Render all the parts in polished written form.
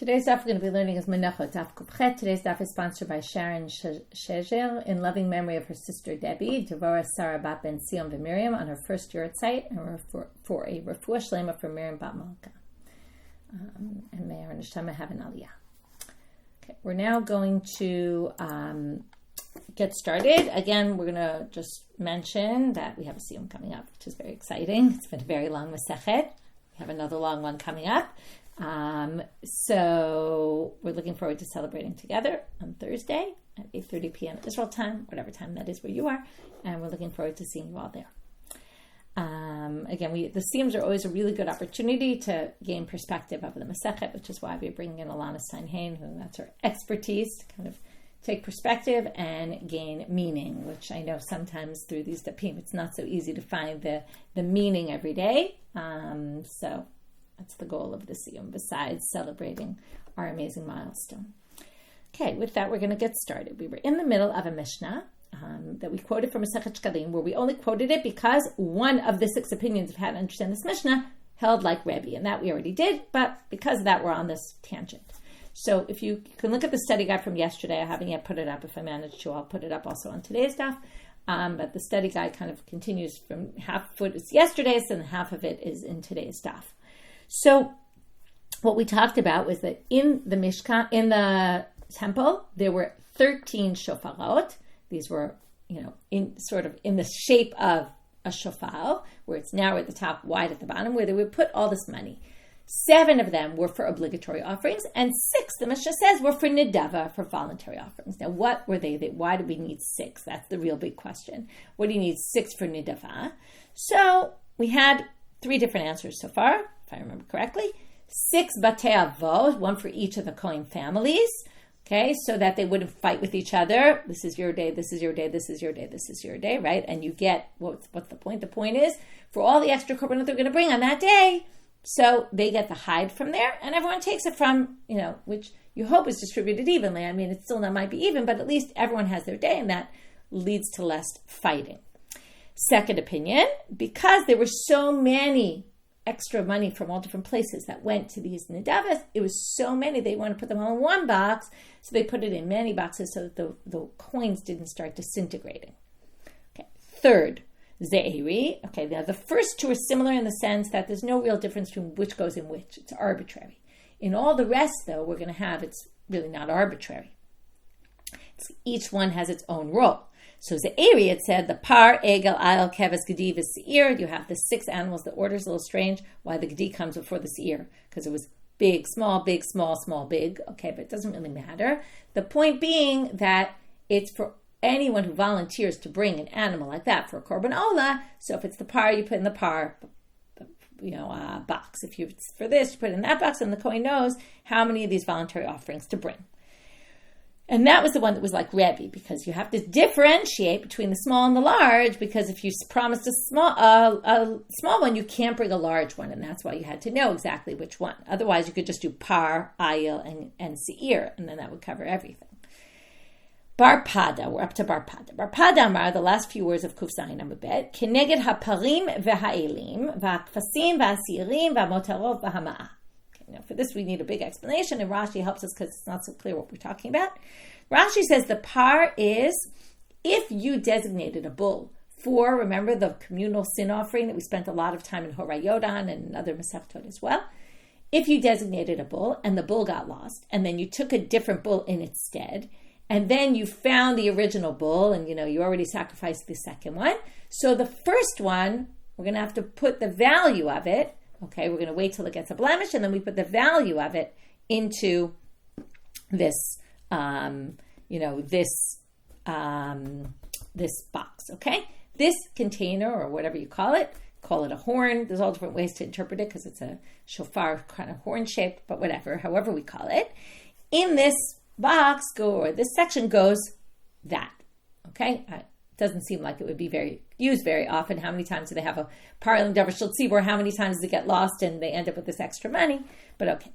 Today's daf we're going to be learning is Menachot, daf Kufchet. Today's daf is sponsored by Sharon Shezer in loving memory of her sister Rebbi, Devorah Sarah Bat Ben Sion Miriam on her first yahrzeit, and for a refuah shlema for Miriam Bat Malka. And may our neshama have an aliyah. Okay, we're now going to get started. Again, we're going to just mention that we have a siyum coming up, which is very exciting. It's been a very long masechet. We have another long one coming up. So we're looking forward to celebrating together on Thursday at 8:30 p.m. Israel time, whatever time that is where you are, and we're looking forward to seeing you all there. Again, the siyums are always a really good opportunity to gain perspective of the Masechet, which is why we're bringing in Alana Steinhain, who that's her expertise, to kind of take perspective and gain meaning, which I know sometimes through these dapim, it's not so easy to find the meaning every day. So that's the goal of the siyum, besides celebrating our amazing milestone. Okay, with that, we're going to get started. We were in the middle of a Mishnah that we quoted from Masechet Shkalim, where we only quoted it because one of the 6 opinions of how to understand this Mishnah held like Rebbi, and that we already did, but because of that, we're on this tangent. So if you can look at the study guide from yesterday, I haven't yet put it up. If I manage to, I'll put it up also on today's daf. But the study guide kind of continues from half of it is yesterday's and half of it is in today's daf. So what we talked about was that in the Mishkan, in the temple, there were 13 shofarot. These were, in the shape of a shofar, where it's narrow at the top, wide at the bottom, where they would put all this money. 7 of them were for obligatory offerings, and 6, the Mishnah says, were for nidava, for voluntary offerings. Now, what were they? Why do we need 6? That's the real big question. What do you need 6 for nidava? So we had 3 different answers so far, if I remember correctly. 6 batei avot, 1 for each of the Kohen families, okay, so that they wouldn't fight with each other. This is your day, this is your day, this is your day, this is your day, right? And you get, what's the point? The point is, for all the extra korbanot they're going to bring on that day, so they get the hide from there, and everyone takes it from, which you hope is distributed evenly. I mean, it still not might be even, but at least everyone has their day, and that leads to less fighting. Second opinion, because there were so many extra money from all different places that went to these nidavas, it was so many, they want to put them all in one box, so they put it in many boxes so that the coins didn't start disintegrating. Okay. Third, Ze'eri. Okay, now the first 2 are similar in the sense that there's no real difference between which goes in which. It's arbitrary. In all the rest, though, we're going to have, it's really not arbitrary. Each one has its own role. So Ze'eri, it said, the par, egel, ayel, keves, gedi, v'se'ir. You have the 6 animals. The order's a little strange. Why the gedi comes before the se'ir? Because it was big, small, small, big. Okay, but it doesn't really matter. The point being that it's for anyone who volunteers to bring an animal like that for a korban olah. So if it's the par, you put in the par, box. If it's for this, you put it in that box, and the Kohen knows how many of these voluntary offerings to bring. And that was the one that was like Rebbi, because you have to differentiate between the small and the large, because if you promised a small one, you can't bring a large one, and that's why you had to know exactly which one. Otherwise, you could just do par, ayil, and se'ir, and then that would cover everything. Bar Pada, we're up to Bar Pada. Bar Pada Amar, the last few words of Kuf Zayin Amabet, Keneged haparim v'ha'elim, v'hakfasim v'hasirim v'hamotarov v'hama'ah. Okay, now for this we need a big explanation, and Rashi helps us because it's not so clear what we're talking about. Rashi says the par is, if you designated a bull for, remember the communal sin offering that we spent a lot of time in Horayot on and in other Masechtot as well, if you designated a bull and the bull got lost, and then you took a different bull in its stead, and then you found the original bull, and you already sacrificed the second one. So the first one, we're going to have to put the value of it. Okay, we're going to wait till it gets a blemish, and then we put the value of it into this, this box. Okay, this container or whatever you call it a horn. There's all different ways to interpret it because it's a shofar kind of horn shaped, but whatever, however we call it. In this box or this section goes that. Okay, it doesn't seem like it would be used very often. How many times do they have a parling davar shel tzibur? How many times does it get lost and they end up with this extra money? But okay.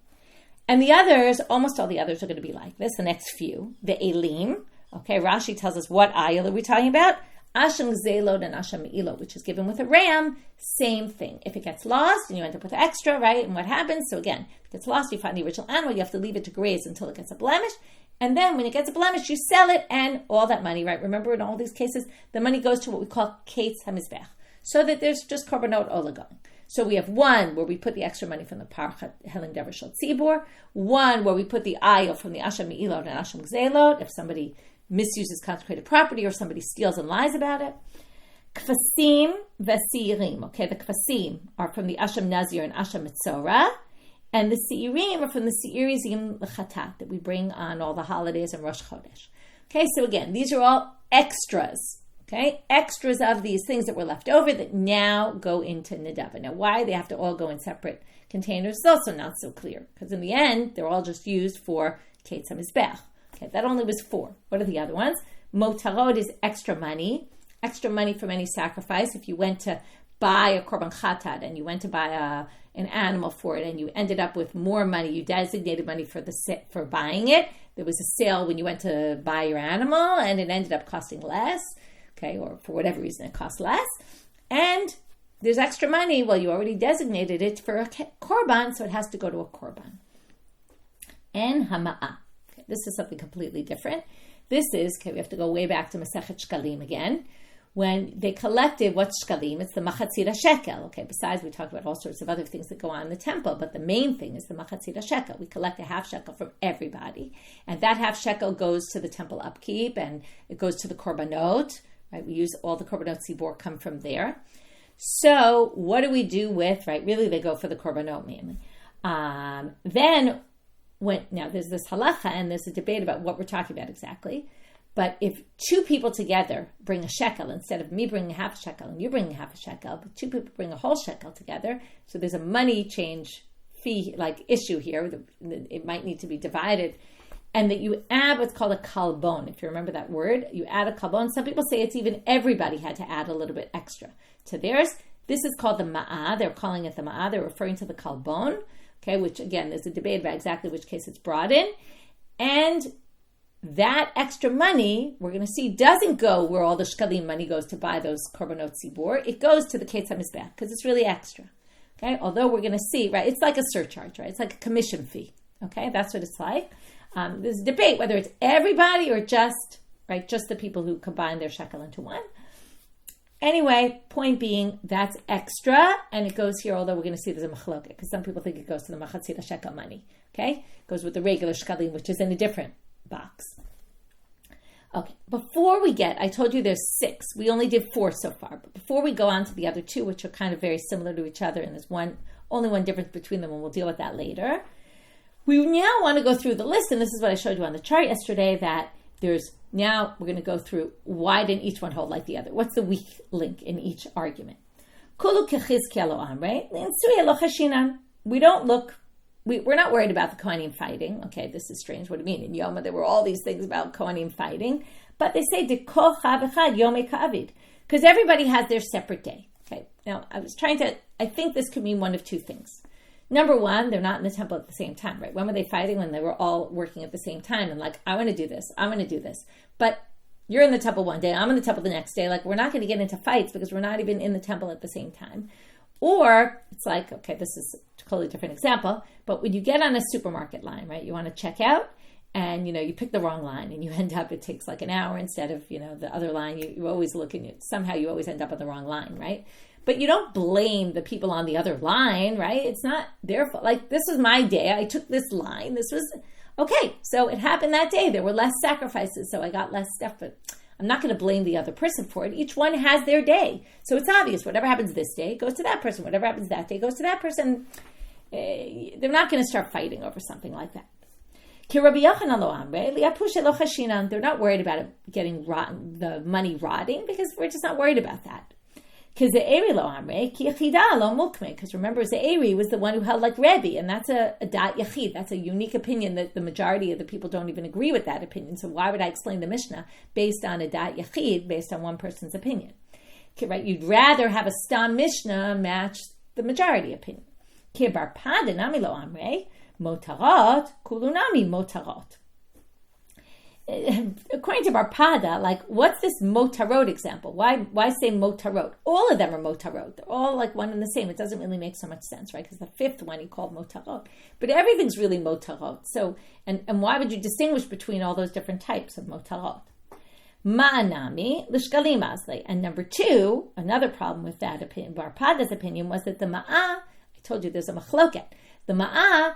And the others, almost all the others are going to be like this. The next few, the elim. Okay, Rashi tells us what ayil are we talking about? Asham Gzelot and Asham Me'ilot, which is given with a ram, same thing. If it gets lost and you end up with the extra, right? And what happens? So again, if it gets lost, you find the original animal, you have to leave it to graze until it gets a blemish. And then when it gets a blemish, you sell it and all that money, right? Remember in all these cases, the money goes to what we call Kates HaMizbech. So that there's just korbanot Ulla going. So we have one where we put the extra money from the Parchat Heling Dever Shel Tzibur, one where we put the ayil from the Asham Me'ilot and Asham Gzelot, if somebody misuses consecrated property or somebody steals and lies about it. Kvasim v'seirim. Okay, the kvasim are from the Asham Nazir and Asham Mitzorah, and the seirim are from the seirizim l'chatat that we bring on all the holidays and Rosh Chodesh. Okay, so again, these are all extras. Okay, extras of these things that were left over that now go into Nedava. Now, why they have to all go in separate containers is also not so clear, because in the end, they're all just used for Kates HaMizbech. Okay, that only was 4. What are the other ones? Motarot is extra money from any sacrifice. If you went to buy a korban chatat and you went to buy an animal for it and you ended up with more money, you designated money for buying it. There was a sale when you went to buy your animal and it ended up costing less. Okay, or for whatever reason it costs less. And there's extra money. Well, you already designated it for a korban, so it has to go to a korban. And hama'ah. This is something completely different. This is, we have to go way back to Masechet Shkalim again. When they collected what's Shkalim, it's the Machatzit HaShekel. Okay, besides we talked about all sorts of other things that go on in the temple, but the main thing is the Machatzit HaShekel. We collect a half shekel from everybody. And that half shekel goes to the temple upkeep and it goes to the korbanot. Right? We use all the korbanot tzibor come from there. So what do we do with, right? Really they go for the korbanot mainly. Now there's this halacha and there's a debate about what we're talking about exactly. But if 2 people together bring a shekel, instead of me bringing half a shekel and you bringing half a shekel, but 2 people bring a whole shekel together, so there's a money change fee issue here. It might need to be divided. And that you add what's called a kalbon. If you remember that word, you add a kalbon. Some people say it's even everybody had to add a little bit extra to theirs. This is called the ma'ah. They're calling it the ma'ah. They're referring to the kalbon. Okay, which again, there's a debate about exactly which case it's brought in. And that extra money, we're going to see, doesn't go where all the shkalim money goes to buy those korbanot tzibor. It goes to the Kates HaMizbech because it's really extra. Okay, although we're going to see, right, it's like a surcharge, right? It's like a commission fee. Okay, that's what it's like. There's a debate whether it's everybody or just the people who combine their shekel into one. Anyway, point being, that's extra, and it goes here, although we're going to see there's a machloket, because some people think it goes to the machatzit shekel money, okay? It goes with the regular shekalim, which is in a different box. Okay, before we I told you there's 6. We only did 4 so far, but before we go on to the other 2, which are kind of very similar to each other, and there's only one difference between them, and we'll deal with that later. We now want to go through the list, and this is what I showed you on the chart yesterday, that now we're going to go through why didn't each one hold like the other? What's the weak link in each argument? We're not worried about the Kohanim fighting. Okay, this is strange. What do you mean? In Yoma, there were all these things about Kohanim fighting, but they say, because everybody has their separate day. Okay, now I think this could mean one of 2 things. Number one, they're not in the temple at the same time, right? When were they fighting? When they were all working at the same time and I want to do this, I'm going to do this. But you're in the temple one day, I'm in the temple the next day. We're not going to get into fights because we're not even in the temple at the same time. Or it's okay, this is a totally different example, but when you get on a supermarket line, right, you want to check out and, you pick the wrong line and you end up, it takes an hour instead of, the other line. You always look and somehow you always end up on the wrong line, right? But you don't blame the people on the other line, right? It's not their fault. This was my day. I took this line. This was, okay. So it happened that day. There were less sacrifices, so I got less stuff. But I'm not going to blame the other person for it. Each one has their day. So it's obvious. Whatever happens this day goes to that person. Whatever happens that day goes to that person. They're not going to start fighting over something like that. They're not worried about it getting rotten, the money rotting, because we're just not worried about that. Because remember, Ze'eri was the one who held like Rebbi, and that's a dat yachid. That's a unique opinion that the majority of the people don't even agree with that opinion. So why would I explain the Mishnah based on a dat yachid, based on one person's opinion? Okay, right? You'd rather have a stam Mishnah match the majority opinion. Motarot, kulunami motarot. according to Barpada, like, what's this motarot example? Why say motarot? All of them are motarot. They're all like one and the same. It doesn't really make so much sense, right? Because the fifth one he called motarot. But everything's really motarot. So, and why would you distinguish between all those different types of motarot? Ma'anami l'shkalim asli. And number two, another problem with that opinion, Barpada's opinion, was that the ma'ah, I told you there's a machloket. The ma'ah,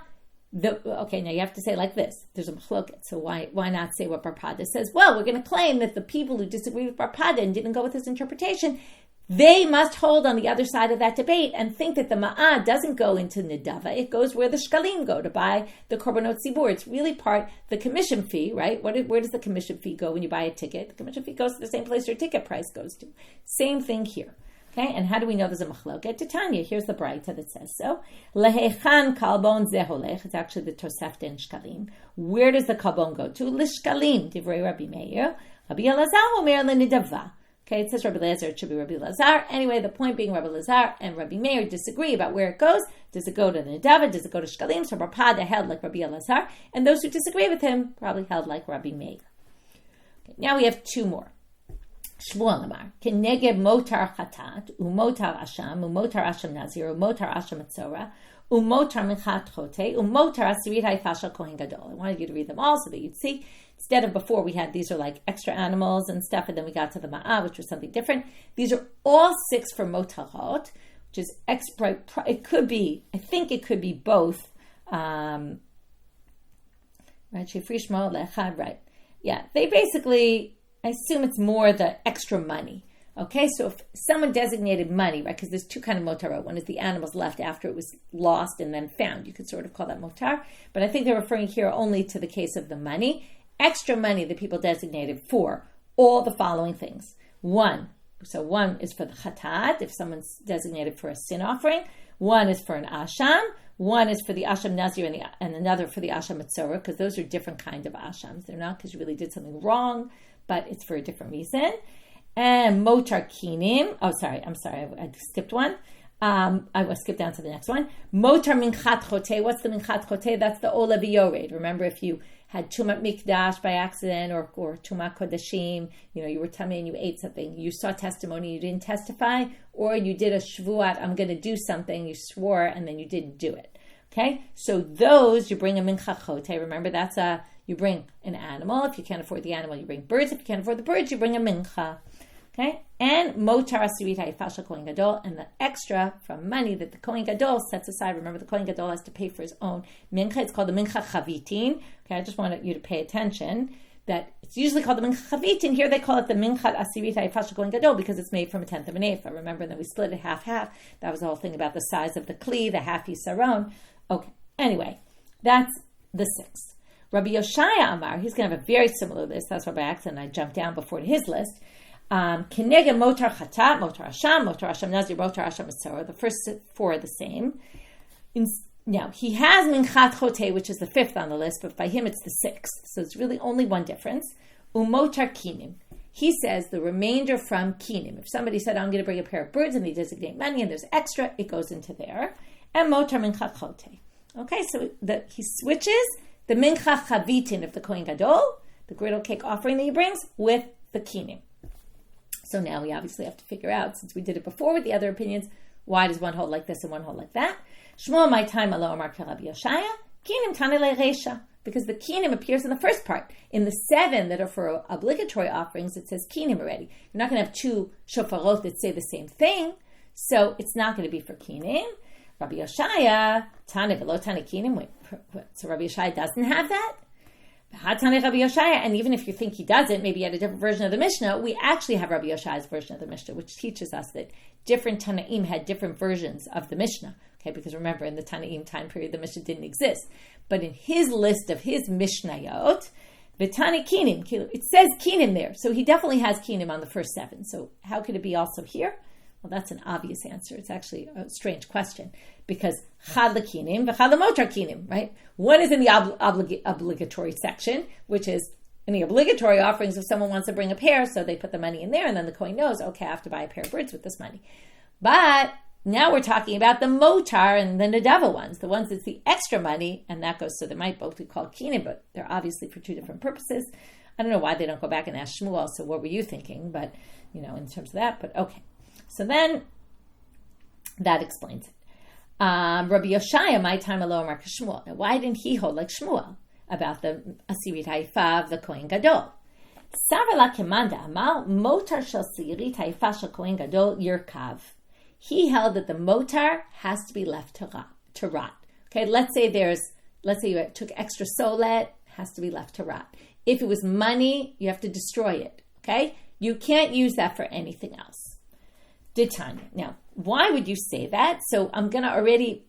okay, now you have to say like this. There's a machloket. So why not say what Barpada says? Well, we're going to claim that the people who disagree with Barpada and didn't go with his interpretation, they must hold on the other side of that debate and think that the ma'ah doesn't go into nidava. It goes where the shkalim go to buy the korbanot zibur. It's really the commission fee, right? Where does the commission fee go when you buy a ticket? The commission fee goes to the same place your ticket price goes to. Same thing here. Okay, and how do we know there's a machloket? Titania, here's the Braita that says so. Lehechan kalbon zeholech. It's actually the Tosefta in shkalim. Where does the kalbon go to? Lishkalim, divrei Rabbi Meir. Rabbi Elazar omer lenidava. Okay, it says Rabbi Elazar, it should be Rabbi Elazar. Anyway, the point being Rabbi Elazar and Rabbi Meir disagree about where it goes. Does it go to the Nidava? Does it go to Shkalim? So Barpada held like Rabbi Elazar, and those who disagree with him probably held like Rabbi Meir. Okay, now we have two more. Shmuel Amar, Keneged motar chatat, umotar asham nazir, umotar asham etzora, umotar minchat chote, umotar asirit haifashal kohen gadol. I wanted you to read them all so that you'd see. Instead of before, we had these are like extra animals and stuff, and then we got to the ma'ah, which was something different. These are all 6 for motarot, which is extra. It could be, I think it could be both. Right, right. Yeah, they basically, I assume it's more the extra money. Okay, so if someone designated money, right, because there's two kind of motarot. One is the animals left after it was lost and then found. You could sort of call that motar. But I think they're referring here only to the case of the money. Extra money that people designated for all the following things. One is for the chatat, if someone's designated for a sin offering. One is for an asham. One is for the asham nazir and another for the asham etzora, because those are different kind of ashams. They're not because you really did something wrong, but it's for a different reason. And motar kinim. Oh, I'm sorry, I skipped one. I will skip down to the next one. Motar minchat chote. What's the minchat chote? That's the ola v'yored. Remember, if you had tumat mikdash by accident or tumat kodashim, you were tummy and you ate something, you saw testimony, you didn't testify, or you did a shvuat, I'm going to do something, you swore, and then you didn't do it. Okay? So those, you bring a mincha chote. Remember, you bring an animal. If you can't afford the animal, you bring birds. If you can't afford the birds, you bring a mincha. Okay, and motar asirit ha'ifashal kohen gadol, and the extra from money that the kohen gadol sets aside. Remember, the kohen gadol has to pay for his own mincha. It's called the mincha chavitin. Okay, I just wanted you to pay attention that it's usually called the mincha chavitin. Here they call it the mincha asirit ha'ifashal kohen gadol because it's made from a tenth of an ephah. Remember, then we split it half. That was the whole thing about the size of the kli, the half yisaron. Okay, anyway, that's the 6th. Rabbi Yoshaya Amar, he's going to have a very similar list. That's why by accident I jumped down before to his list. Kenega motar chatat, motar asham nazir, motar asham etzora. The first 4 are the same. Now, he has minchat chote, which is the 5th on the list, but by him it's the 6th. So it's really only one difference. Umotar kinim. He says the remainder from kinim. If somebody said, I'm going to bring a pair of birds and they designate money and there's extra, it goes into there. And motar minchat chote. Okay, so he switches the mincha chavitin of the kohen gadol, the griddle cake offering that he brings, with the kinim. So now we obviously have to figure out, since we did it before with the other opinions, why does one hold like this and one hold like that? Shmuel, my time, alo amar Rabbi Yoshaya, kinim tanele reisha. Because the kinim appears in the first part. In the 7 that are for obligatory offerings, it says kinim already. You're not going to have 2 shofarot that say the same thing, so it's not going to be for kinim. Rabbi Yoshaya, tane velo tane kinim. Wait, so Rabbi Yoshaya doesn't have that? And even if you think he doesn't, maybe he had a different version of the Mishnah, we actually have Rabbi Yoshaya's version of the Mishnah, which teaches us that different Tanaim had different versions of the Mishnah. Okay, because remember, in the Tanaim time period, the Mishnah didn't exist. But in his list of his Mishnayot, V'tani kinim, it says kinim there. So he definitely has kinim on the first 7. So how could it be also here? Well, that's an obvious answer. It's actually a strange question because chad l'kinim v'chad l'motar kinim, right? One is in the obligatory section, which is in the obligatory offerings if someone wants to bring a pair, so they put the money in there, and then the kohen knows, okay, I have to buy a pair of birds with this money. But now we're talking about the motar and the nadava ones, the ones that's the extra money, and that goes, so they might both be called kinim, but they're obviously for 2 different purposes. I don't know why they don't go back and ask Shmuel, so what were you thinking? But, in terms of that, but okay. So then, that explains it. Rabbi Yoshaya, my time alone, Mark Shmuel. Now, why didn't he hold like Shmuel about the Asirit Haifa of the Kohen Gadol? Savala Kemanda Amal Motar Shel Asirit Haifa Shel Kohen Gadol Yirkav. He held that the motar has to be left to rot. Okay, let's say you took extra solet, has to be left to rot. If it was money, you have to destroy it. Okay, you can't use that for anything else. Ditanya. Now, why would you say that? So I'm going to already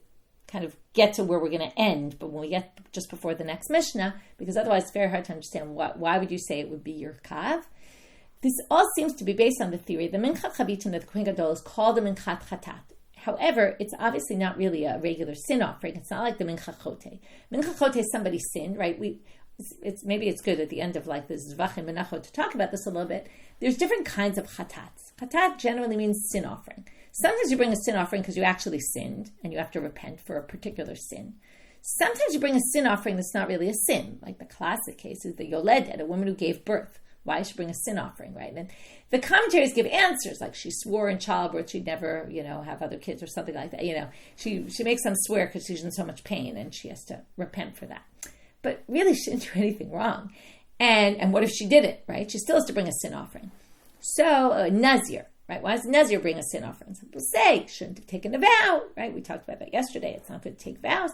kind of get to where we're going to end, but when we get just before the next Mishnah, because otherwise it's very hard to understand why would you say it would be your kav. This all seems to be based on the theory the Minchat Chavitim of the Kohen Gadol is called the Minchat Chatat. However, it's obviously not really a regular sin offering. It's not like the Menachot. Menachot is somebody's sin, right? Maybe it's good at the end of like this Zvachim Menachot to talk about this a little bit. There's different kinds of chatats. Chatat generally means sin offering. Sometimes you bring a sin offering because you actually sinned and you have to repent for a particular sin. Sometimes you bring a sin offering that's not really a sin, like the classic case is the Yoledet, a woman who gave birth. Why should bring a sin offering, right? And the commentaries give answers, like she swore in childbirth she'd never, have other kids or something like that. She makes them swear because she's in so much pain and she has to repent for that. But really, she didn't do anything wrong. And what if she did it, right? She still has to bring a sin offering. So, Nazir, right? Why does Nazir bring a sin offering? Some people say, shouldn't have taken a vow, right? We talked about that yesterday. It's not good to take vows.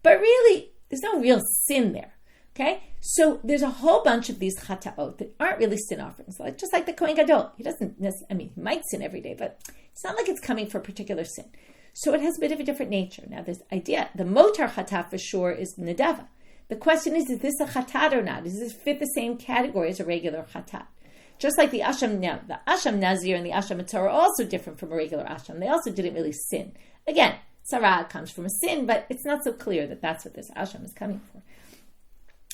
But really, there's no real sin there. Okay, so there's a whole bunch of these chataot that aren't really sin offerings, just like the Kohen Gadol. He doesn't necessarily, he might sin every day, but it's not like it's coming for a particular sin. So it has a bit of a different nature. Now, this idea, the motar chatat for sure is nedava. The question is this a chatat or not? Does this fit the same category as a regular chatat? Just like the asham, now, the asham nazir and the asham mitzvah are also different from a regular asham. They also didn't really sin. Again, tzara comes from a sin, but it's not so clear that that's what this asham is coming for.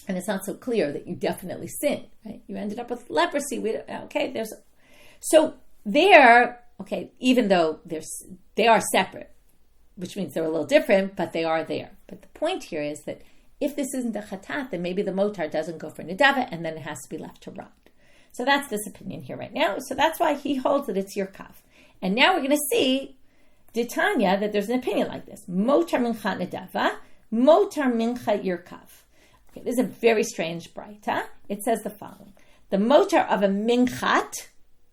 And it's not so clear that you definitely sinned, right? You ended up with leprosy. Even though they are separate, which means they're a little different, but they are there. But the point here is that if this isn't a chatat, then maybe the motar doesn't go for nedava, and then it has to be left to rot. So that's this opinion here right now. So that's why he holds that it's yirkav. And now we're going to see, Ditanya, that there's an opinion like this. Motar mincha nedava, motar mincha yirkav. This is a very strange braita. It says the following. The motar of a minchat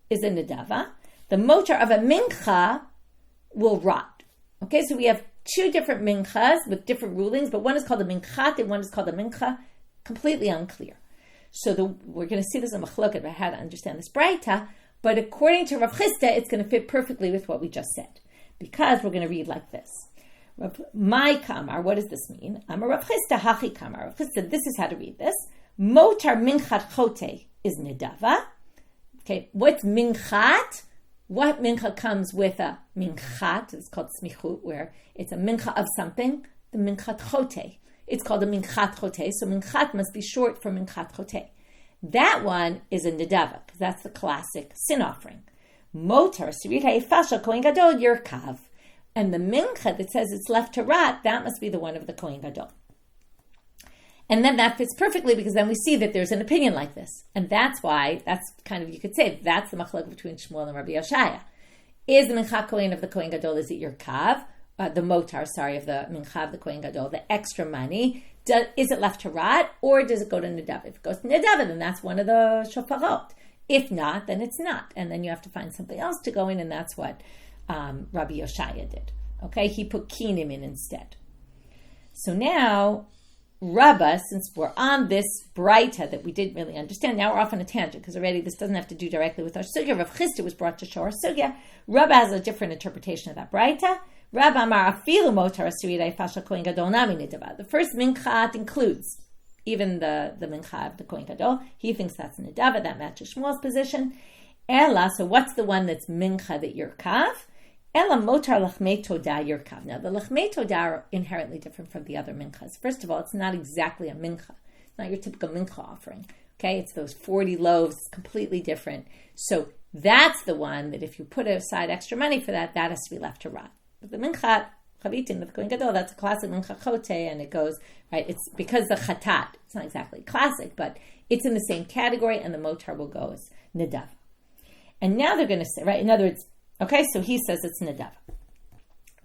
is a nedava. The motar of a mincha will rot. Okay, so we have two different minchas with different rulings, but one is called a minchat and one is called a mincha. Completely unclear. So we're going to see this in Machloket about how to understand this braita, but according to Rav Chisda, it's going to fit perfectly with what we just said, because we're going to read like this. My kamar, what does this mean? I'm a Rav Chisda hachi kamar. Rav Chisda, this is how to read this. Motar minchat chote is nedava. Okay, what's minchat? What mincha comes with a minchat? It's called smichut, where it's a mincha of something. The minchat chote. It's called a minchat chote. So minchat must be short for minchat chote. That one is a nedava, because that's the classic sin offering. Motar sirit ha'ifah shel kohen gadol yirkav. And the mincha that says it's left to rot, that must be the one of the Kohen Gadol. And then that fits perfectly because then we see that there's an opinion like this. And that's why, you could say, that's the machlok between Shmuel and Rabbi Yoshaya. Is the mincha Kohen of the Kohen Gadol, is it your kav? The motar, of the mincha of the Kohen Gadol, the extra money, is it left to rot or does it go to Nadav? If it goes to Nadav, then that's one of the shofarot. If not, then it's not. And then you have to find something else to go in, and that's what Rabbi Yoshaya did. Okay, he put kinim in instead. So now, Raba, since we're on this braita that we didn't really understand, now we're off on a tangent because already this doesn't have to do directly with our sugya. Rav Chisda was brought to show our sugya. Raba has a different interpretation of that braita. Raba amar afilu motar asiridai fasha kohen gadol nami nidava. The first minchat includes even the mincha of the kohen gadol. He thinks that's nidava. That matches Shmuel's position. Ella, so what's the one that's mincha that you're kav? Ella motar lachmei todah yirkav. Now, the lachmei todah are inherently different from the other minchas. First of all, it's not exactly a mincha. It's not your typical mincha offering. Okay, it's those 40 loaves. It's completely different. So that's the one that if you put aside extra money for that, that has to be left to rot. But the minchat, chavitin with the Kohen Gadol. That's a classic Menachot, and it goes, right, it's because the chatat, it's not exactly classic, but it's in the same category, and the motar will go as Nadav. And now they're going to say, right, in other words, okay, so he says it's Nadav.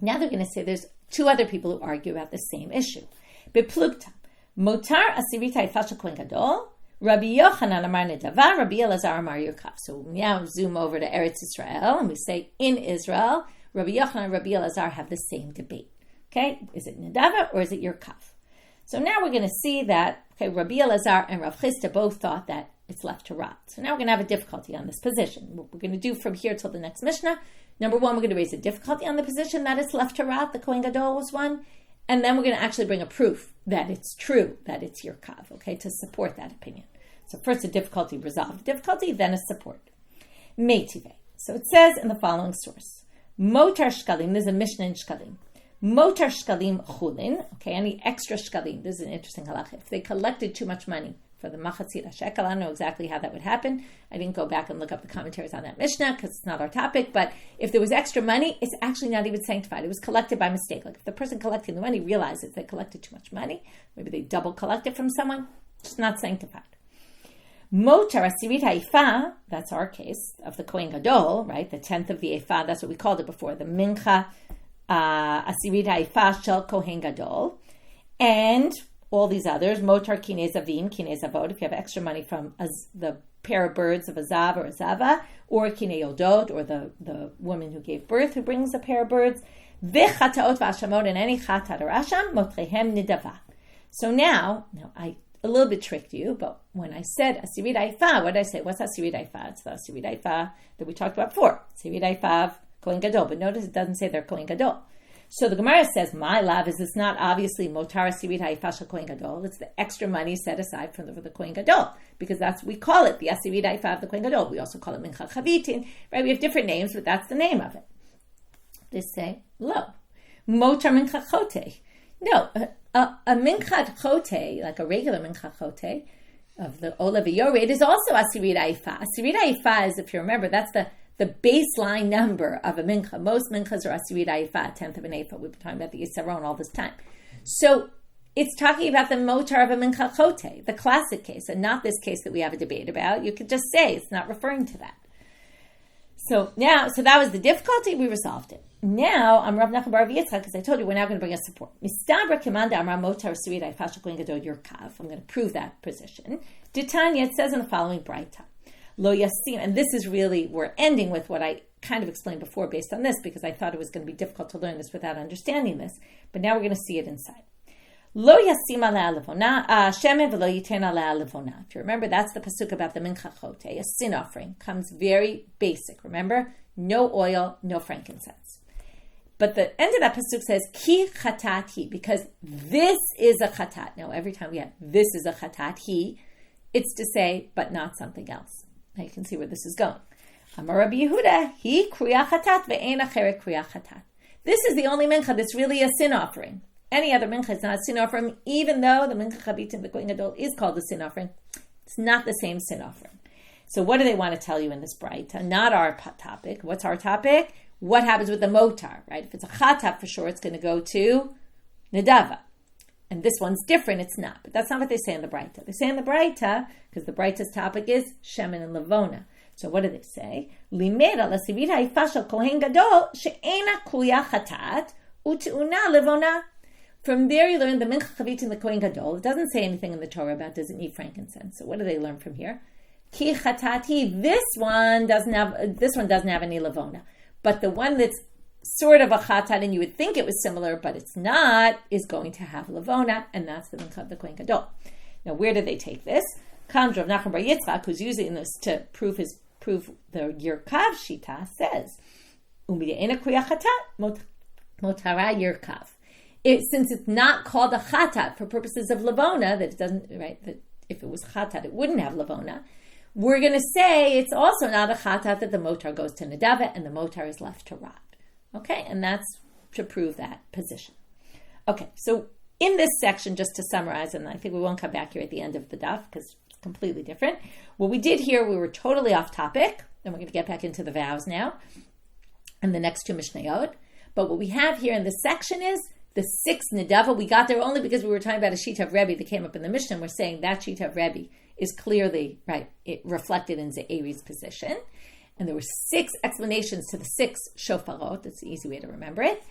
Now they're going to say there's two other people who argue about the same issue. Beplugta, motar asirita ifasha Kohen Gadol, Rabbi Yochanan amar Nedava, Rabbi Elazar amar Yirkav. So now zoom over to Eretz Israel, and we say in Israel, Rabbi Yochanan and Rabbi Elazar have the same debate. Okay, is it Nedava or is it Yirkav? So now we're going to see that, okay, Rabbi Elazar and Rav Chisda both thought that it's left to rot. So now we're going to have a difficulty on this position. What we're going to do from here till the next Mishnah, number one, we're going to raise a difficulty on the position that it's left to rot, the Kohen Gadol was one, and then we're going to actually bring a proof that it's true, that it's Yirkav, okay, to support that opinion. So first a difficulty, resolve difficulty, then a support. Meitive. So it says in the following source, Motar Shkalim, there's a Mishnah in Shkalim. Motar Shkalim Chulin, okay, any extra Shkalim, this is an interesting halacha. If they collected too much money for the Machatzit HaShekel, I don't know exactly how that would happen. I didn't go back and look up the commentaries on that Mishnah because it's not our topic, but if there was extra money, it's actually not even sanctified. It was collected by mistake. Like if the person collecting the money realizes they collected too much money, maybe they double collected from someone, it's not sanctified. Motar asirit haifa, that's our case, of the Kohen Gadol, right? The 10th of the Eifa, that's what we called it before, the mincha asirit haifa shel Kohen Gadol. And all these others, motar kinei zavim, kinei zavod, if you have extra money from the pair of birds of a zav or a zava, or kinei yodot, or the woman who gave birth who brings a pair of birds, v'chataot v'ashamot, and any chatat or asham, motrehem nidava. So now I a little bit tricked you, but when I said asirit haifa, what did I say? What's asirit haifa? It's the asirit haifa that we talked about before. Asirit haifa of Kohen Gadol, but notice it doesn't say they're Kohen Gadol. So the Gemara says, my love, is this not obviously motar asirit haifa shel Kohen Gadol? It's the extra money set aside for the Kohen Gadol, because that's, we call it the asirit haifa of the Kohen Gadol. We also call it mincha chavitin, right? We have different names, but that's the name of it. They say, lo, motar mincha chote. No, a minchat chote, like a regular minchat chote of the Ulla v'yored, is also asirit haifa. Asirit haifa is, if you remember, that's the baseline number of a mincha. Most minchas are asirit haifa, 10th of an eifa. We've been talking about the Yisaron all this time. So it's talking about the motar of a minchat chote, the classic case, and not this case that we have a debate about. You could just say it's not referring to that. So that was the difficulty. We resolved it. Now, I'm Rav Nachman bar Yitzchak, because I told you we're now going to bring a support. I'm going to prove that position. Titania, it says in the following Braita, Lo Yasim, and this is really, we're ending with what I kind of explained before based on this, because I thought it was going to be difficult to learn this without understanding this, but now we're going to see it inside. Lo Yasim alea levona, shemen v'lo yiten alea levona. If you remember, that's the pasuk about the mincha chote, a sin offering. Comes very basic, remember? No oil, no frankincense. But the end of that pasuk says, ki chatat hi, because this is a chatat. Now, every time we have this is a chatat hi, it's to say, but not something else. Now you can see where this is going. Amar Rabbi Yehuda, hi kriya chatat ve'en acheret kriya chatat. This is the only mincha that's really a sin offering. Any other mincha is not a sin offering, even though the mincha chavitin, the Kohen Gadol, is called a sin offering. It's not the same sin offering. So what do they want to tell you in this Braita? Not our topic. What's our topic? What happens with the motar, right? If it's a chatat, for sure it's going to go to nedava. And this one's different, it's not. But that's not what they say in the Braita. They say in the Braita, because the Braita's topic is shemen and levona. So what do they say? Limera l'sivit haifa shel Kohen Gadol she'ena kuya chatat u'te'una levona. From there you learn the mincha chavit in the Kohen Gadol. It doesn't say anything in the Torah about does it need frankincense. So what do they learn from here? Ki chatati, this one doesn't have any levona. But the one that's sort of a chatat, and you would think it was similar, but it's not, is going to have levona, and that's the mincha of the Kohen Gadol. Now, where did they take this? Comes Rav Nachman bar Yitzchak, who's using this to prove the Yirkav Shita, says, U'mid'ena kuya chatat motara Yirkav. Since it's not called a chatat for purposes of levona, that it doesn't, right? That if it was chatat, it wouldn't have levona. We're going to say it's also not a chatat that the motar goes to nedava and the motar is left to rot. Okay, and that's to prove that position. Okay, so in this section, just to summarize, and I think we won't come back here at the end of the daf because it's completely different. What we did here, we were totally off topic, and we're going to get back into the vows now and the next two mishnayot. But what we have here in this section is the 6 Nedava. We got there only because we were talking about a sheet of Rebbi that came up in the Mishnah. And we're saying that sheet of Rebbi is clearly, right, it reflected in Ze'eri's position. And there were 6 explanations to the 6 shofarot. That's the easy way to remember it.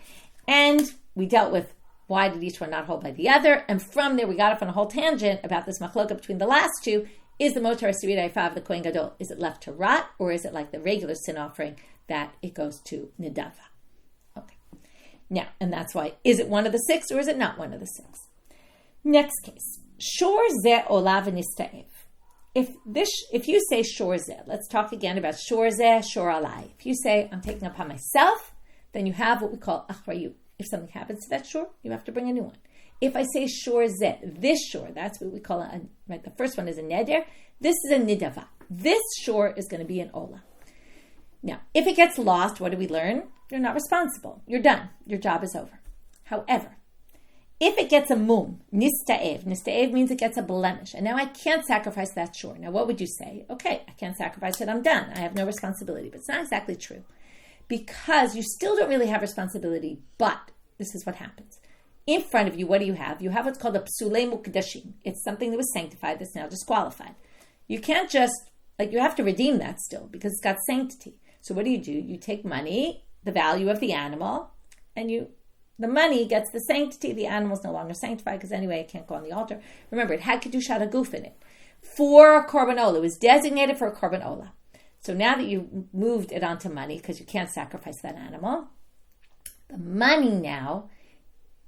And we dealt with why did each one not hold by the other. And from there, we got off on a whole tangent about this machloka between the last two. Is the motar asirida ifa of the Kohen Gadol, is it left to rot, or is it like the regular sin offering that it goes to Nedava? Okay. Now, and that's why, is it one of the 6 or is it not one of the 6? Next case. Shor ze olav nista'ev. If you say shor ze, let's talk again about shor ze, shor alai. If you say, I'm taking upon myself, then you have what we call achrayut. If something happens to that shor, you have to bring a new one. If I say shor ze, this shor, that's what we call it, right? The first one is a neder. This is a nidava. This shor is going to be an ola. Now, if it gets lost, what do we learn? You're not responsible. You're done. Your job is over. However, if it gets a mum, nista'ev means it gets a blemish, and now I can't sacrifice that shor. Now, what would you say? Okay, I can't sacrifice it. I'm done. I have no responsibility. But it's not exactly true, because you still don't really have responsibility. But this is what happens. In front of you, what do you have? You have what's called a psulei mukdashim. It's something that was sanctified that's now disqualified. You can't just, you have to redeem that still because it's got sanctity. So what do? You take money, the value of the animal, and the money gets the sanctity. The animal's no longer sanctified because anyway, it can't go on the altar. Remember, it had kedushat haguf in it. For a korban ola. It was designated for a korban ola. So now that you moved it onto money because you can't sacrifice that animal, the money now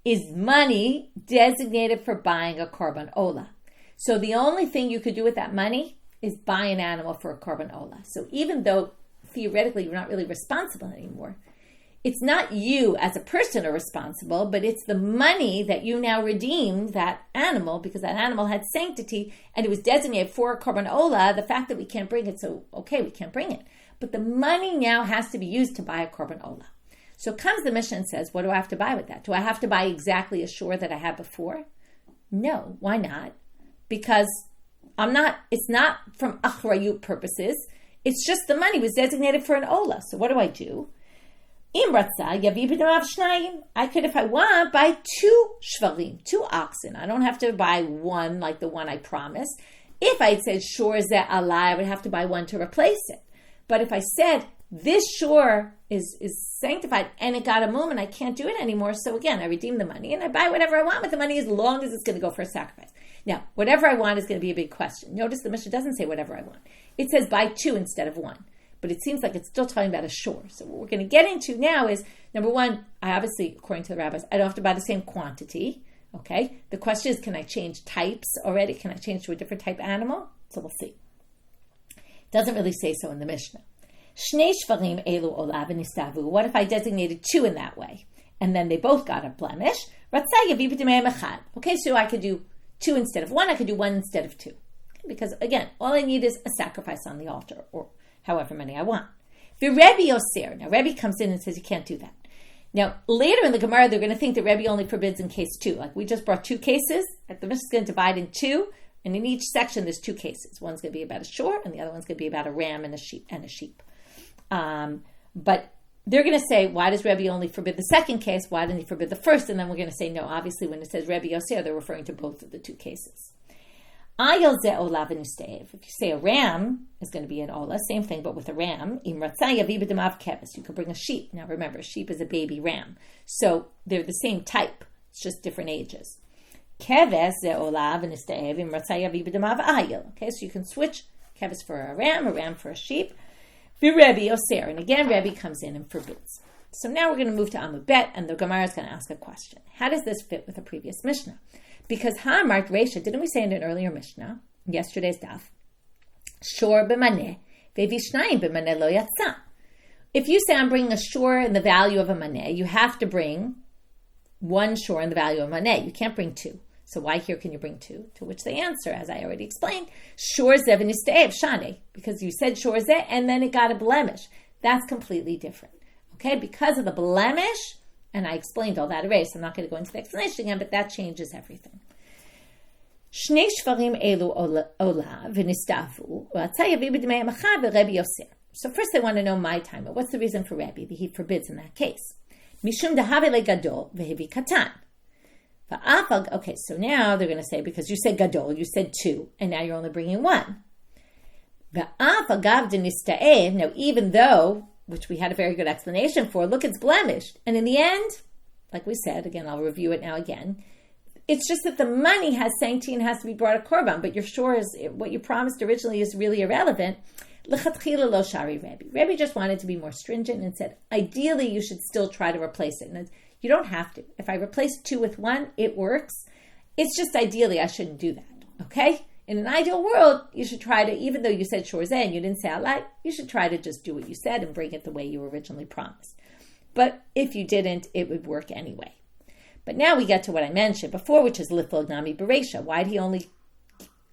is money designated for buying a korban ola. So the only thing you could do with that money is buy an animal for a korban ola. So even though theoretically you're not really responsible anymore, it's not you as a person are responsible, but it's the money that you now redeemed that animal because that animal had sanctity and it was designated for a korban ola. The fact that we can't bring it, so okay, we can't bring it. But the money now has to be used to buy a korban ola. So comes the Mishnah and says, what do I have to buy with that? Do I have to buy exactly a shor that I had before? No, why not? Because it's not from achrayut purposes. It's just the money was designated for an ola. So what do? I could, if I want, buy 2 shvarim, 2 oxen. I don't have to buy one like the one I promised. If I had said shor zeh alai, I would have to buy one to replace it. But if I said this shor is sanctified and it got a mum and I can't do it anymore, so again, I redeem the money and I buy whatever I want with the money as long as it's going to go for a sacrifice. Now, whatever I want is going to be a big question. Notice the Mishnah doesn't say whatever I want. It says buy 2 instead of 1. But it seems like it's still talking about a shor. So what we're going to get into now is, number 1, I obviously, according to the rabbis, I don't have to buy the same quantity. Okay? The question is, can I change types already? Can I change to a different type animal? So we'll see. It doesn't really say so in the Mishnah. Shnei shvarim elu olav v'nistavu. What if I designated 2 in that way? And then they both got a blemish. Okay, so I could do 2 instead of 1. I could do 1 instead of 2. Because again, all I need is a sacrifice on the altar, or however many I want. The Rebbi Yoser. Now, Rebbi comes in and says you can't do that. Now, later in the Gemara, they're going to think that Rebbi only forbids in case 2. Like we just brought 2 cases. The Mishnah is going to divide in 2. And in each section, there's 2 cases. One's going to be about a shor, and the other one's going to be about a ram and a sheep. But they're going to say, why does Rebbi only forbid the second case? Why didn't he forbid the first? And then we're going to say, no, obviously when it says Rebbi Yoser, they're referring to both of the 2 cases. If you say a ram is going to be an ola, same thing, but with a ram. You could bring a sheep. Now remember, a sheep is a baby ram. So they're the same type. It's just different ages. Okay, so you can switch keves for a ram for a sheep. And again, Rebbi comes in and forbids. So now we're going to move to Amud Bet, and the Gemara is going to ask a question. How does this fit with the previous Mishnah? Because Ha'amart Reisha, didn't we say in an earlier Mishnah, yesterday's daf, shor b'maneh, ve'vishnayim b'maneh lo yatsa. If you say I'm bringing a shor in the value of a maneh, you have to bring 1 shor in the value of a maneh. You can't bring 2. So why here can you bring 2? To which they answer, as I already explained, shor zeh v'niste'ev shane, because you said shor zeh and then it got a blemish. That's completely different. Okay, because of the blemish, and I explained all that already, so I'm not going to go into the explanation again, but that changes everything. Shnei shvarim elu ola v'nistavu v'atzay yavi b'dmei amacha v'Rebbi Yoser. So first I want to know my time. What's the reason for Rebbi that he forbids in that case? Mishum dehavele gadol vehevi katan. Okay, so now they're going to say, because you said gadol, you said 2, and now you're only bringing 1. Now, even though, which we had a very good explanation for, look, it's blemished. And in the end, like we said, again, I'll review it now again, it's just that the money has sanctity and has to be brought a korban, but you're sure is what you promised originally is really irrelevant. L'chatchila lo shari Rebbi. Rebbi just wanted to be more stringent and said, ideally, you should still try to replace it. And you don't have to. If I replace 2 with 1, it works. It's just ideally I shouldn't do that, okay? In an ideal world, you should try to, even though you said shorze and you didn't say alai, you should try to just do what you said and bring it the way you originally promised. But if you didn't, it would work anyway. But now we get to what I mentioned before, which is liflog nami bereisha. Why did he only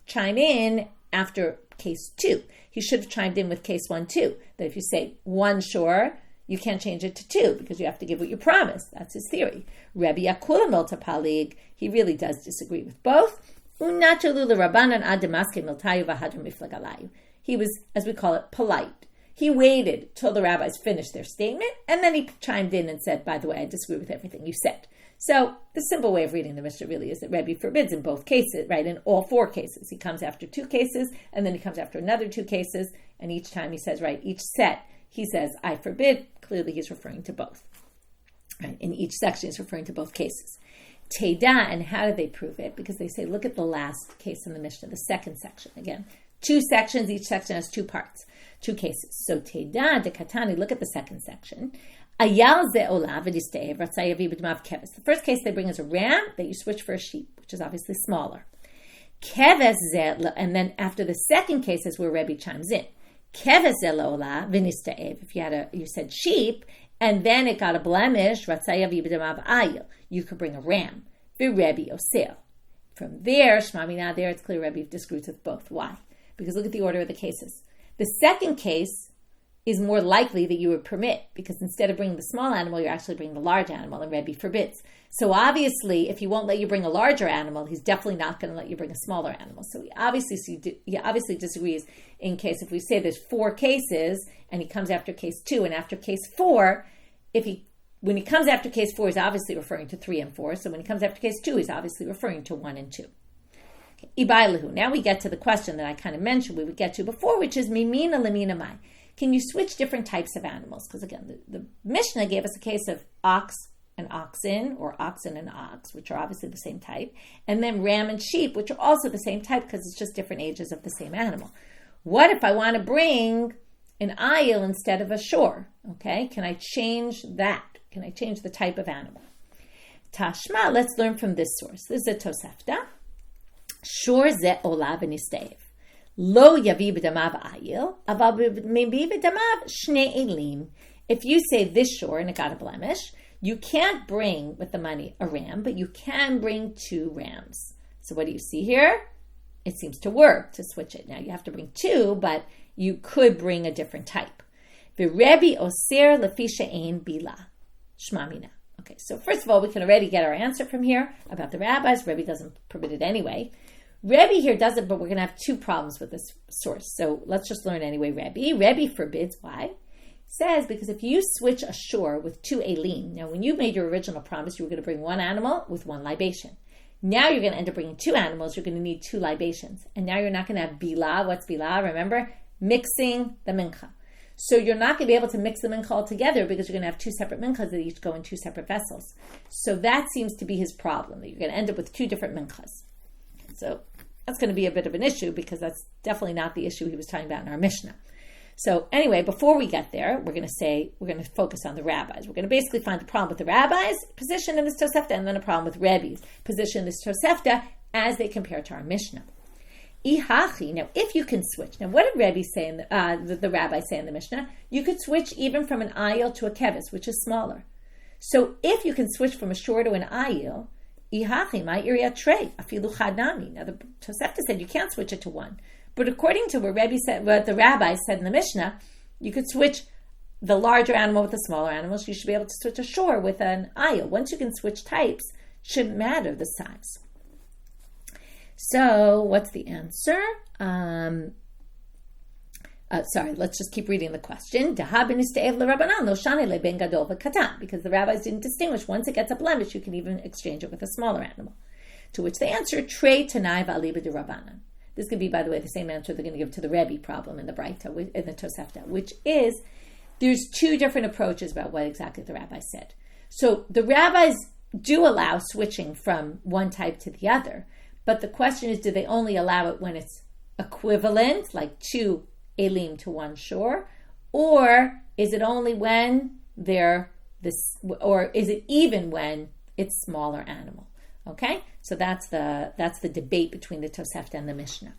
chime in after case 2? He should have chimed in with case 1 too. That if you say 1 shore, you can't change it to 2 because you have to give what you promised. That's his theory. Rebbi Akula Milta Palig, he really does disagree with both. He was, as we call it, polite. He waited till the rabbis finished their statement, and then he chimed in and said, by the way, I disagree with everything you said. So the simple way of reading the Mishnah really is that Rebbi forbids in both cases, right? In all 4 cases. He comes after 2 cases, and then he comes after another 2 cases, and each time he says, right, each set, he says, I forbid. Clearly he's referring to both. Right? In each section, he's referring to both cases. Teda, and how do they prove it? Because they say, look at the last case in the Mishnah, the second section. Again, 2 sections, each section has 2 parts, 2 cases. So Teda de Katani, look at the second section. Ayal ze Ola v'distev ratzayavi b'dmav keves. The first case they bring is a ram that you switch for a sheep, which is obviously smaller. Keves ze, and then after the second case is where Rebbi chimes in. Keves ze Ola v'nistev. If you said sheep, and then it got a blemish, ratzayavi b'dmav ayil, you could bring a ram. V'Rebbi osel. From there, Shmamina, there it's clear Rebbi disagrees with both. Why? Because look at the order of the cases. The second case is more likely that you would permit, because instead of bringing the small animal, you're actually bringing the large animal, and Rebbi forbids. So obviously, if he won't let you bring a larger animal, he's definitely not going to let you bring a smaller animal. So he obviously disagrees in case, if we say there's 4 cases, and he comes after case 2, and after case 4, when he comes after case 4, he's obviously referring to 3 and 4. So when he comes after case 2, he's obviously referring to 1 and 2. Ibailahu. Now we get to the question that I kind of mentioned we would get to before, which is mimina lemina mai. Can you switch different types of animals? Because again, the Mishnah gave us a case of ox and oxen, or oxen and ox, which are obviously the same type, and then ram and sheep, which are also the same type because it's just different ages of the same animal. What if I want to bring an ayil instead of a shore? Okay, can I change that? Can I change the type of animal? Tashma, let's learn from this source. This is a Tosefta. Shor ze ola v'nistev. Lo yavi b'damav ayil, aval maybe b'damav shnei elim. If you say this shore and it got a blemish, you can't bring with the money a ram, but you can bring 2 rams. So what do you see here? It seems to work to switch it. Now you have to bring 2, but you could bring a different type. V'Rebbi oser lefi she'ein bila. Shmamina. Okay, so first of all, we can already get our answer from here about the rabbis. Rebbi doesn't permit it anyway. Rebbi here does it, but we're going to have 2 problems with this source. So let's just learn anyway, Rebbi. Rebbi forbids. Why? Says because if you switch a shore with 2 elim, now when you made your original promise, you were going to bring 1 animal with 1 libation. Now you're going to end up bringing 2 animals. You're going to need 2 libations. And now you're not going to have bila. What's bila? Remember? Mixing the mincha. So you're not going to be able to mix the mincha all together because you're going to have 2 separate minchas that each go in 2 separate vessels. So that seems to be his problem, that you're going to end up with 2 different minchas. So that's going to be a bit of an issue because that's definitely not the issue he was talking about in our Mishnah. So anyway, before we get there, we're going to focus on the rabbis. We're going to basically find the problem with the rabbis' position in this Tosefta and then a problem with Rebbi's position in this Tosefta as they compare to our Mishnah. Ihachi. Now, if you can switch. Now, what did Rebbi say the rabbis say in the Mishnah? You could switch even from an ayil to a kevis, which is smaller. So if you can switch from a shore to an ayil, ihachi my iria trey afilu chadnami. Now, the Tosefta said you can't switch it to 1. But according to what the rabbis said in the Mishnah, you could switch the larger animal with the smaller animals. You should be able to switch a shore with an ayil. Once you can switch types, it shouldn't matter the size. So, what's the answer? Let's just keep reading the question. Because the rabbis didn't distinguish. Once it gets a blemish, you can even exchange it with a smaller animal. To which they answer, Trei Tanai V'aliba de Rabbanan. This could be, by the way, the same answer they're going to give to the Rebbi problem in the Breita, in the Tosefta, which is, there's two different approaches about what exactly the rabbis said. So the rabbis do allow switching from one type to the other, but the question is, do they only allow it when it's equivalent, like 2 elim to 1 shore, or is it only when they're this, or is it even when it's smaller animal? Okay, so that's the debate between the Tosefta and the Mishnah.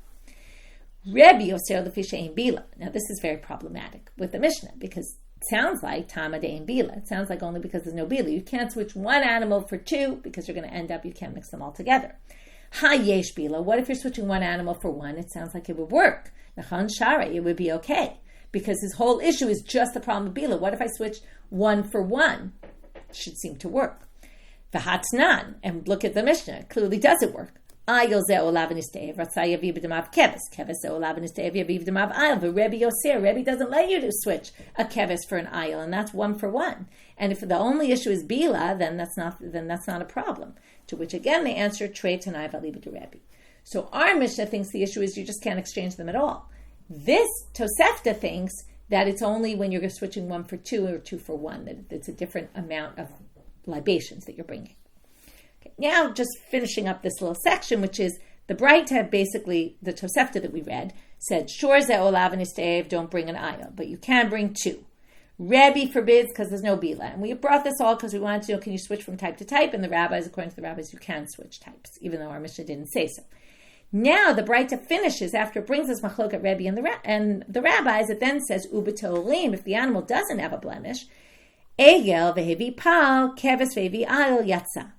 Rebbi Oser L'fi She'ein Bila. Now this is very problematic with the Mishnah because it sounds like Tama De'ein Bila. It sounds like only because there's no Bila. You can't switch one animal for 2 because you're going to end up, you can't mix them all together. Ha Yesh Bila. What if you're switching one animal for 1? It sounds like it would work. Nachan Shara, it would be okay because his whole issue is just the problem of Bila. What if I switch 1 for 1? It should seem to work. V'hatnan, and look at the Mishnah, it clearly doesn't work. Rebbi doesn't let you to switch a keves for an ayil, and that's 1 for 1. And if the only issue is bila, then that's not a problem. To which again they answer Trei Tanai V'aliba de Rebbi. So our Mishnah thinks the issue is you just can't exchange them at all. This Tosefta thinks that it's only when you're switching 1 for 2 or 2 for 1 that it's a different amount of libations that you're bringing. Okay, now, just finishing up this little section, which is the Breita, basically the Tosefta that we read, said, Shor ze olav v'nistev, don't bring an ayah, but you can bring 2. Rebbi forbids because there's no bila. And we brought this all because we wanted to know, can you switch from type to type? And the rabbis, according to the rabbis, you can switch types, even though our Mishnah didn't say so. Now, the Breita finishes, after it brings us machloket Rebbi and the rabbis, it then says, Ubetolim, if the animal doesn't have a blemish, Egel vehevi pal, keves vehevi ayil yatsa.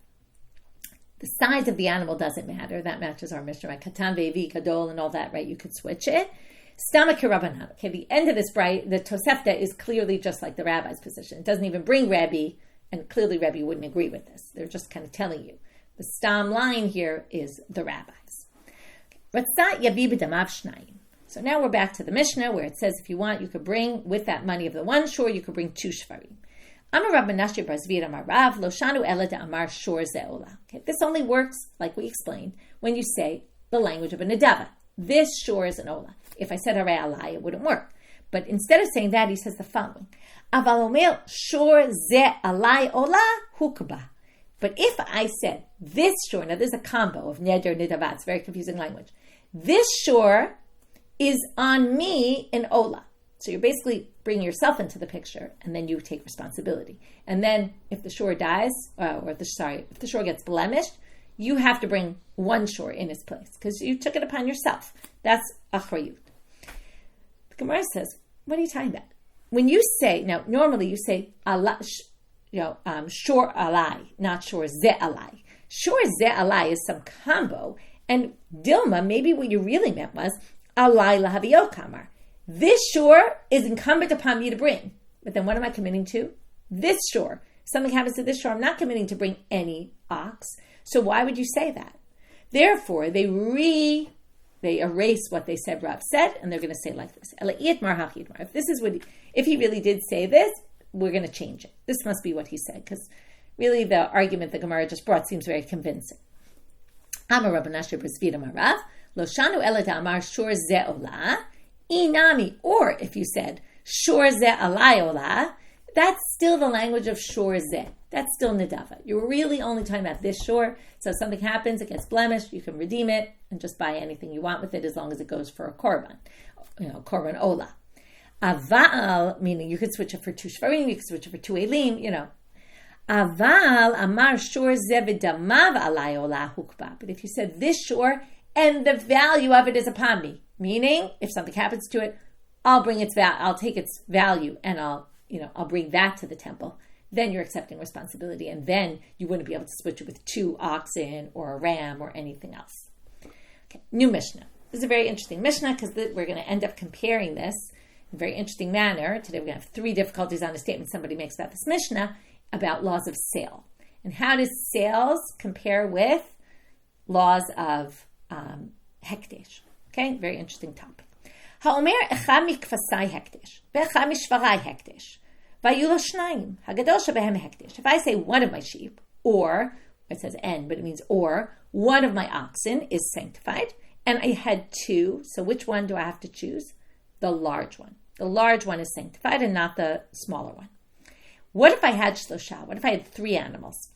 The size of the animal doesn't matter. That matches our Mishnah, right? Katan vehevi kadol and all that, right? You could switch it. Stomach Rabbanan. Okay, the end of this bright, the Tosefta is clearly just like the rabbi's position. It doesn't even bring Rebbi, and clearly Rebbi wouldn't agree with this. They're just kind of telling you. The stam line here is the rabbis. Ratzat yavi b'damav shnayim. So now we're back to the Mishnah where it says if you want, you could bring, with that money of the 1 shore, you could bring 2 shvarim. Amar Rav Menachot bar Zvi Amar Rav lo shanu ela de amar shor ze Ulla. Okay, this only works, like we explained, when you say the language of a nedava. This shore is an Ulla. If I said harei alai, it wouldn't work. But instead of saying that, he says the following: Aval omer shor ze alai Ulla hukba. But if I said this shore, now there's a combo of neder nedava. It's very confusing language. This shore is on me in Ulla. So you're basically bringing yourself into the picture, and then you take responsibility. And then if the shore dies, if the shore gets blemished, you have to bring 1 shore in its place because you took it upon yourself. That's achrayut. The Gemara says, what are you talking about? When you say, now normally you say shore alai, not shore ze alai. Shore ze alai is some combo, and Dilma, maybe what you really meant was alai lahavio kamar. This shore is incumbent upon me to bring. But then what am I committing to? This shore. If something happens to this shore, I'm not committing to bring any ox. So why would you say that? Therefore, they erase what they said Rav said, and they're going to say like this. If he really did say this, we're going to change it. This must be what he said, because really the argument the Gemara just brought seems very convincing. Amar Rav Menachot bar Zvi Amar Rav, lo shanu ela amar shor ze Ulla. Inami, or if you said shor ze alai Ulla, that's still the language of shor ze. That's still nedava. You're really only talking about this shore. So if something happens, it gets blemished, you can redeem it and just buy anything you want with it as long as it goes for a korban, korban Ulla. Aval, meaning you could switch it for 2 shvarim, you could switch it for 2 elim, Aval amar shor ze v'damav alai Ulla hukba. But if you said this shore and the value of it is upon me, meaning, if something happens to it, I'll take its value and I'll bring that to the temple. Then you're accepting responsibility, and then you wouldn't be able to switch it with 2 oxen or a ram or anything else. Okay, new Mishnah. This is a very interesting Mishnah because we're going to end up comparing this in a very interesting manner. Today we're going to have 3 difficulties on the statement somebody makes about this Mishnah about laws of sale. And how does sales compare with laws of hekdesh? Okay, very interesting topic. האומר אחד מכבשי הקדש, ואחד משברי הקדש, והיו לו שניים, הגדול שבהם הקדש. If I say one of my sheep, or, it says and, but it means or, one of my oxen is sanctified, and I had two, so which one do I have to choose? The large one. The large one is sanctified and not the smaller one. What if I had shlosha? What if I had three animals?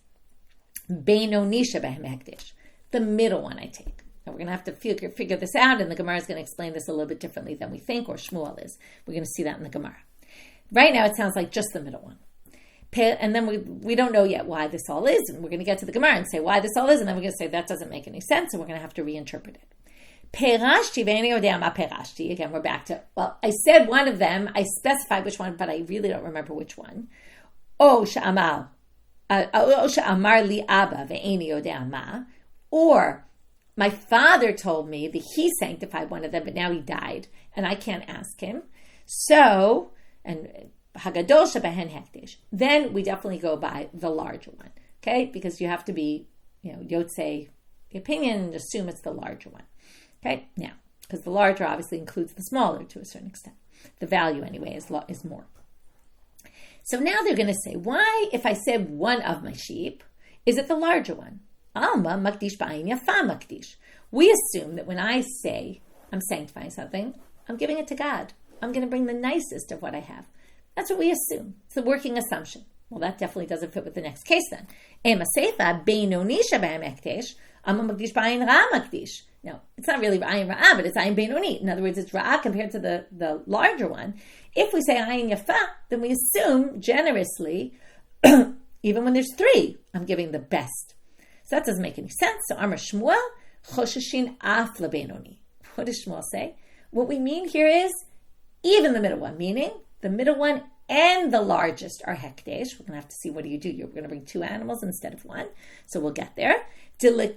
Beinoni shebehem hekdesh. The middle one I take. Now we're going to have to figure this out, and the Gemara is going to explain this a little bit differently than we think, or Shmuel is. We're going to see that in the Gemara. Right now it sounds like just the middle one. And then we don't know yet why this all is, and we're going to get to the Gemara and say why this all is, and then we're going to say that doesn't make any sense, and we're going to have to reinterpret it. Perashti ve'eni yodea ma perashti. Again, we're back to, well, I said one of them, I specified which one, but I really don't remember which one. O she'amar li abba ve'eni yodea ma. Or my father told me that he sanctified one of them, but now he died, and I can't ask him. So, and hagadol shebehen hekdesh. Then we definitely go by the larger one, okay? Because you have to be, yotzei the opinion and assume it's the larger one. Okay, now, because the larger obviously includes the smaller to a certain extent. The value, anyway, is more. So now they're going to say, why, if I said one of my sheep, is it the larger one? Alma makdish ba'ayin yafa makdish. We assume that when I say I'm sanctifying something, I'm giving it to God. I'm going to bring the nicest of what I have. That's what we assume. It's a working assumption. Well, that definitely doesn't fit with the next case then. Ema seifa beinoni shebehem hekdesh, ama makdish ba'ayin ra makdish. No, it's not really Ayin Ra'ah, but it's Ayin Beinoni. In other words, it's Ra'ah compared to the larger one. If we say Ayin Yafa, then we assume generously, even when there's three, I'm giving the best. So that doesn't make any sense. So Amar Shmuel, Chosheshin Af LeBeinoni. What does Shmuel say? What we mean here is even the middle one, meaning the middle one and the largest are hekdesh. We're going to have to see what do. You're going to bring two animals instead of one. So we'll get there. Because the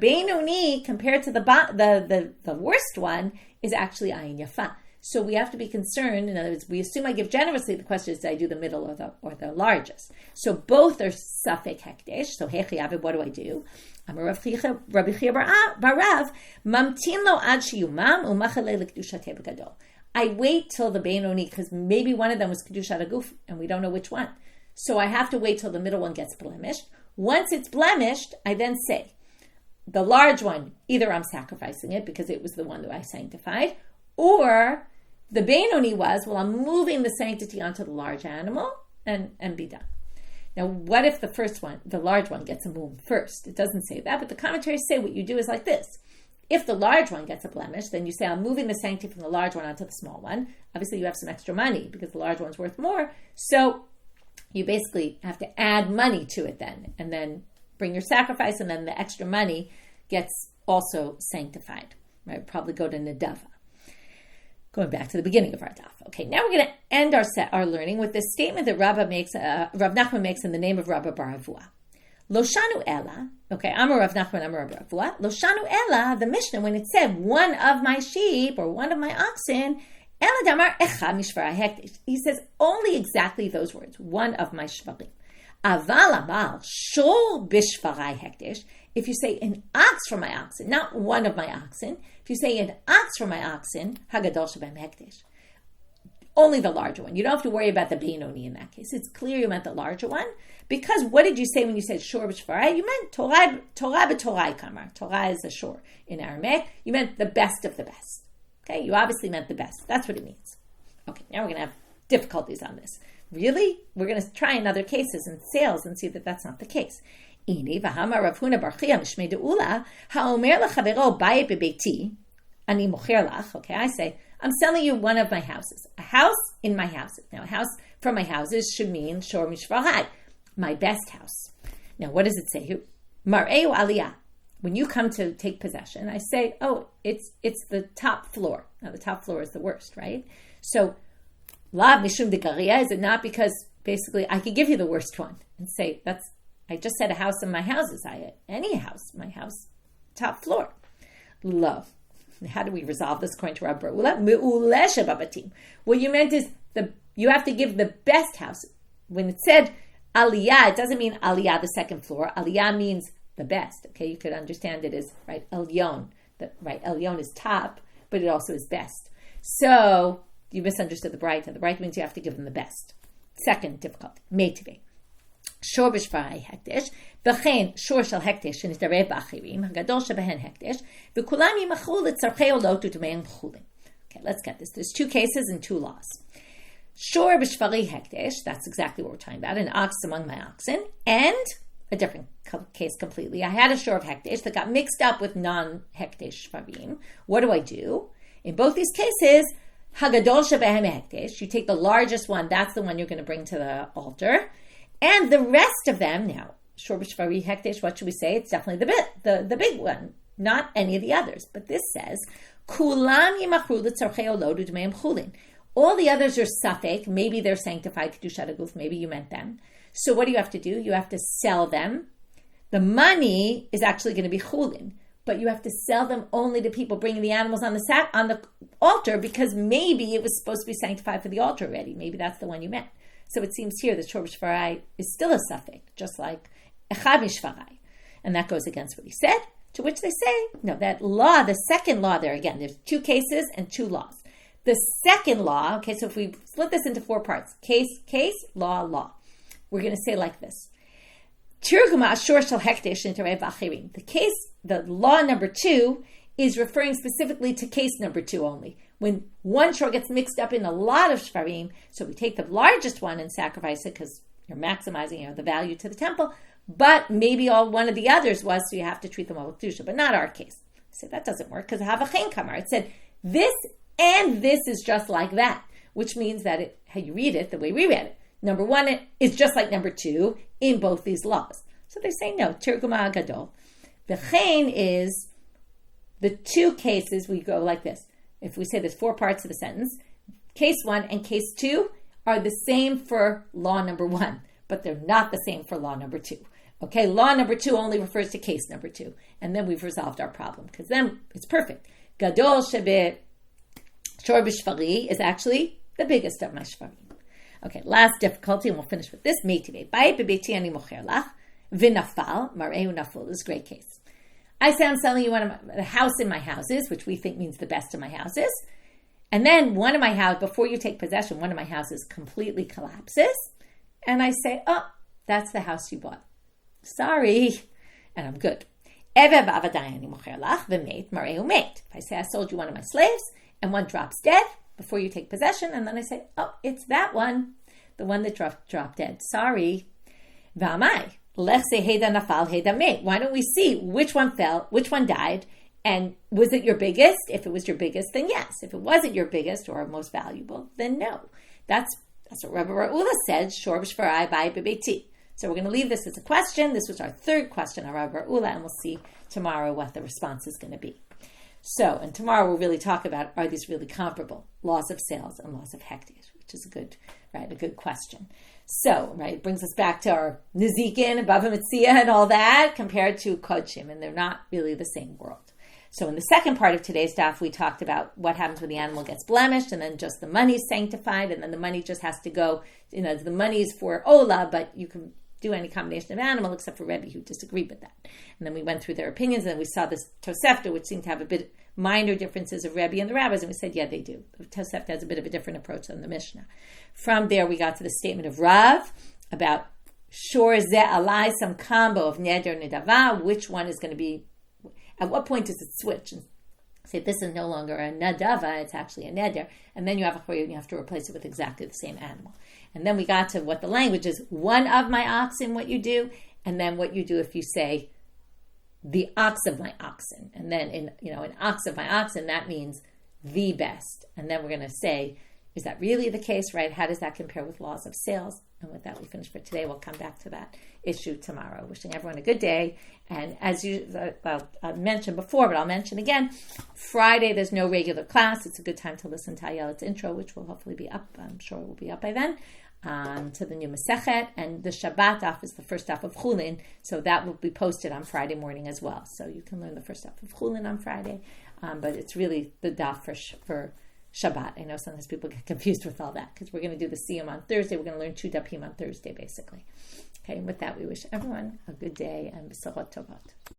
Beinoni compared to the worst one is actually ayin yafa. So we have to be concerned. In other words, we assume I give generously. The question is, do I do the middle or the largest? So both are safek hekdesh. So hechiyav, what do I do? Rabbi Chia barav mamtin lo ad shiyumam umachalei lekdushatei b'gadol. I wait till the Beinoni because maybe one of them was kedushat aguf and we don't know which one. So I have to wait till the middle one gets blemished. Once it's blemished, I then say, the large one, either I'm sacrificing it because it was the one that I sanctified, or the Beinoni was, well, I'm moving the sanctity onto the large animal and be done. Now, what if the first one, the large one, gets a moon first? It doesn't say that, but the commentaries say what you do is like this. If the large one gets a blemish, then you say, I'm moving the sanctity from the large one onto the small one. Obviously, you have some extra money because the large one's worth more. So you basically have to add money to it then, and then bring your sacrifice, and then the extra money gets also sanctified. Right? Probably go to Nedava. Going back to the beginning of our daf. Okay, now we're going to end our learning with this statement that Rav Nachman makes in the name of Rabba bar Avua. Lo shanu ela. Okay, Amar Rav Nachman, Amar Rabba Avua. Lo shanu ela. The Mishnah, when it said one of my sheep or one of my oxen, he says only exactly those words, one of my shvarim. Aval amal shol bishvarai hekdesh. If you say an ox for my oxen, not one of my oxen, if you say an ox for my oxen, hagadol shebem hekdesh. Only the larger one. You don't have to worry about the Beinoni in that case. It's clear you meant the larger one. Because what did you say when you said shor b'shvarai? You meant Torah b'Torah kamar. Torah is a shor in Aramaic. You meant the best of the best. Okay, you obviously meant the best. That's what it means. Okay, now we're going to have difficulties on this. Really? We're going to try in other cases and sales and see that that's not the case. Okay, I say, I'm selling you one of my houses. A house in my houses. Now, a house from my houses should mean shor mishvarhai, my best house. Now, what does it say here? Mar'eu aliyah. When you come to take possession, I say, oh, it's the top floor. Now, the top floor is the worst, right? So, lav mishum dekaria, is it not because basically I could give you the worst one and say, I just said a house in my houses. Any house, my house, top floor. Love. How do we resolve this according to Rabbi Ulla? What you meant is you have to give the best house. When it said aliyah, it doesn't mean aliyah, the second floor. Aliyah means the best. Okay, you could understand it as right elyon. Right, elyon is top, but it also is best. So you misunderstood the Braita. The Braita means you have to give them the best. Second difficulty, Meitive. Shor b'shvarai hekdesh, v'chein shor shel hekdesh shenitarev b'achirim, hagadol shebehen hekdesh, v'kulam yimachul l'tzarchei olot u'tumein chulin. Okay, let's get this. There's 2 cases and 2 laws. Shor b'shvarai hekdesh, that's exactly what we're talking about, an ox among my oxen, and a different case completely. I had a shor of hekdesh that got mixed up with non-hekdesh shvarim. What do? In both these cases, hagadol shebehem hekdesh, you take the largest one, that's the one you're going to bring to the altar. And the rest of them, now, shor b'shvarai hekdesh, what should we say? It's definitely the big one, not any of the others. But this says, kulam yimachru l'tzarchei olot u'tumein chulin. All the others are safek, maybe they're sanctified kedushat haguf, maybe you meant them. So what do you have to do? You have to sell them. The money is actually going to be chulin, but you have to sell them only to people bringing the animals on the altar, because maybe it was supposed to be sanctified for the altar already. Maybe that's the one you meant. So it seems here that shor b'shvarai is still a suffix, just like echad mishvarai. And that goes against what he said, to which they say, no, that law, the second law there, again, there's 2 cases and 2 laws. The second law, okay, so if we split this into 4 parts, case, law. We're going to say like this. The case, the law number 2 is referring specifically to case number 2 only. When one shor gets mixed up in a lot of shvarim, so we take the largest one and sacrifice it because you're maximizing the value to the temple, but maybe one of the others was, so you have to treat them all with kedusha, but not our case. I said that doesn't work because havachein kamar. It said this and this is just like that, which means that how you read it, the way we read it, number 1 is just like number 2 in both these laws. So they're saying no, tirguma gadol. The chen is the 2 cases. We go like this. If we say there's 4 parts of the sentence, case 1 and case 2 are the same for law number 1, but they're not the same for law number 2. Okay, law number 2 only refers to case number 2, and then we've resolved our problem, because then it's perfect. Gadol shebe shor b'shvarai is actually the biggest of my shvarim. Okay, last difficulty, and we'll finish with this. Meitive. Bayit bebeti ani mocher lach, v'nafal, mar'ehu naful. This is a great case. I say I'm selling you the house in my houses, which we think means the best of my houses. And then one of my houses, before you take possession, one of my houses completely collapses. And I say, oh, that's the house you bought. Sorry. And I'm good. If I say I sold you one of my slaves and one drops dead before you take possession, and then I say, oh, it's that one, the one that dropped dead. Sorry. V'amai. Why don't we see which one fell, which one died, and was it your biggest? If it was your biggest, then yes. If it wasn't your biggest or most valuable, then no. That's what Rabbi Ulla said, shor b'shvarai bai b'beiti. So we're going to leave this as a question. This was our 3rd question on Rabbi Ulla, and we'll see tomorrow what the response is going to be. So, and tomorrow we'll really talk about, are these really comparable? Laws of sales and laws of hekdesh, which is a good question. So, it brings us back to our Nezikin, Bava Metzia, and all that, compared to Kodshim, and they're not really the same world. So in the second part of today's daf, we talked about what happens when the animal gets blemished, and then just the money is sanctified, and then the money just has to go, the money is for Ulla, but you can do any combination of animal except for Rebbi, who disagreed with that. And then we went through their opinions, and then we saw this Tosefta, which seemed to have a bit minor differences of Rebbi and the Rabbis, and we said, yeah, they do. Tosefta has a bit of a different approach than the Mishnah. From there, we got to the statement of Rav about shor ze alai, some combo of neder nedava, which one is going to be, at what point does it switch? And say this is no longer a nadava, it's actually a neder, and then you have to replace it with exactly the same animal. And then we got to what the language is, one of my oxen, what you do, and then what you do if you say the ox of my oxen. And then an ox of my oxen, that means the best. And then we're going to say, is that really the case, right? How does that compare with laws of sales? And with that, we finish for today. We'll come back to that issue tomorrow. Wishing everyone a good day. And as I mentioned before, but I'll mention again, Friday there's no regular class. It's a good time to listen to Ayelet's intro, which will hopefully be up. I'm sure it will be up by then. To the new Masechet, and the Shabbat daf is the first daf of Chulin, so that will be posted on Friday morning as well. So you can learn the first daf of Chulin on Friday, but it's really the daf for Shabbat. I know sometimes people get confused with all that, because we're going to do the Siyum on Thursday. We're going to learn 2 dapim on Thursday, basically. Okay, and with that, we wish everyone a good day and B'sorot Tovot.